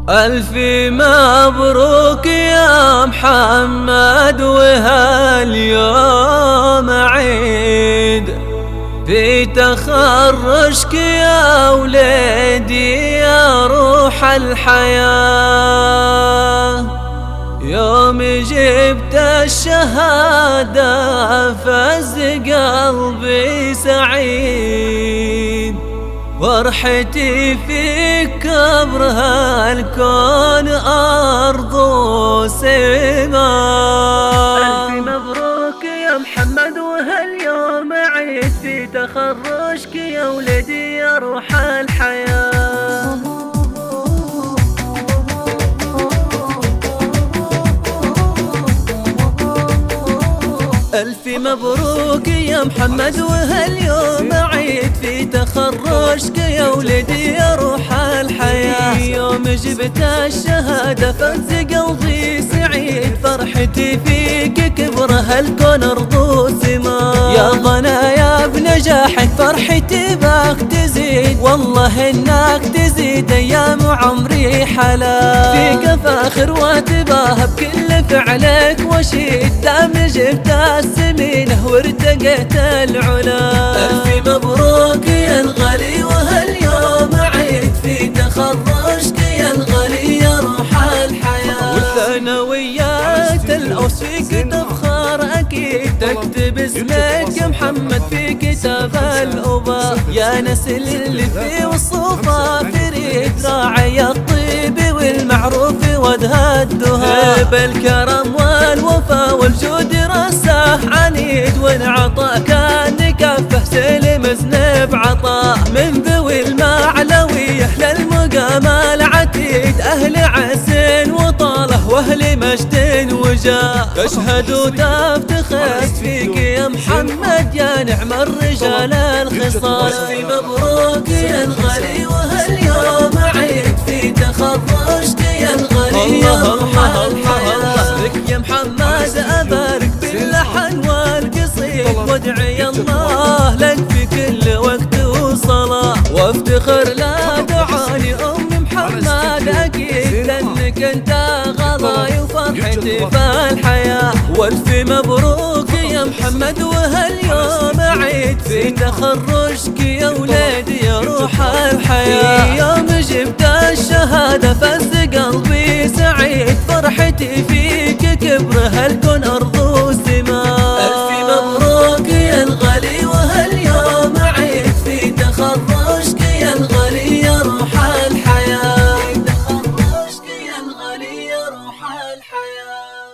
ألف مبروك يا محمد، وهاليوم عيد في تخرجك يا وليدي يا روح الحياة. يوم جبت الشهادة فز قلبي سعيد، فرحتي في كبر هالكون أرض وسماء. ألف مبروك يا محمد، وهاليوم عيد في تخرجك يا ولدي يا روح الحياة. ألف مبروك يا محمد، وهاليوم عيد في تخرجك يا ولدي يا روح الحياة. يوم جبت الشهادة فز قلبي سعيد، فرحتي فيك كبر هالكون أرض وسماء. يا ضنايا بنجاحك فرحتي باك تزيد، والله إنك تزيد أيام عمري حلا. فيك فاخر واتباهى بكل فعلك وشيد، دام جبت السمينة وارتقيت العلا. ألف مبروك يا الغالي، وهاليوم عيد في تخرجك يا الغالي يا روح الحياة. والثانويات الأوس فيك تفخر أكيد، تكتب اسمك يا محمد في كتاب الأباء. يا نسل اللي في وصوفه فريد، راعي الطيب والمعروف وجه الدهاء. بالكرم والوفا والجود رساه عنيد، والعطاء كان كفه سلم ذنب عطاء. من ذوي المعلوية للمقام العتيد، أهل عز وطاله وأهل مجد وجاه. تشهد وتفتخر فيك يا محمد يا نعم الرجال الخصال. ألف مبروك يا الغالي، وهاليوم عيد في تخرجك يا الغالي يا روح الحياة. لك يا محمد أبارك باللحن والقصيد، وادعي الله لك في كل وقت وصلاة. وافتخر لا دعاني أم محمد أكيد، لأنك أنت غلاي وفرحتي في الحياة. والف مبروك يا محمد، وهاليوم عيد في تخرجك يا ولادي يا روح الحياة. يوم جبت الشهادة فز قلبي سعيد، فرحتي فيك كبر هالكون أرض وسماء. ألف مبروك يا الغالي، وهاليوم عيد في تخرجك يا الغالي يا روح الحياة. في تخرجك يا الغالي يا روح الحياة.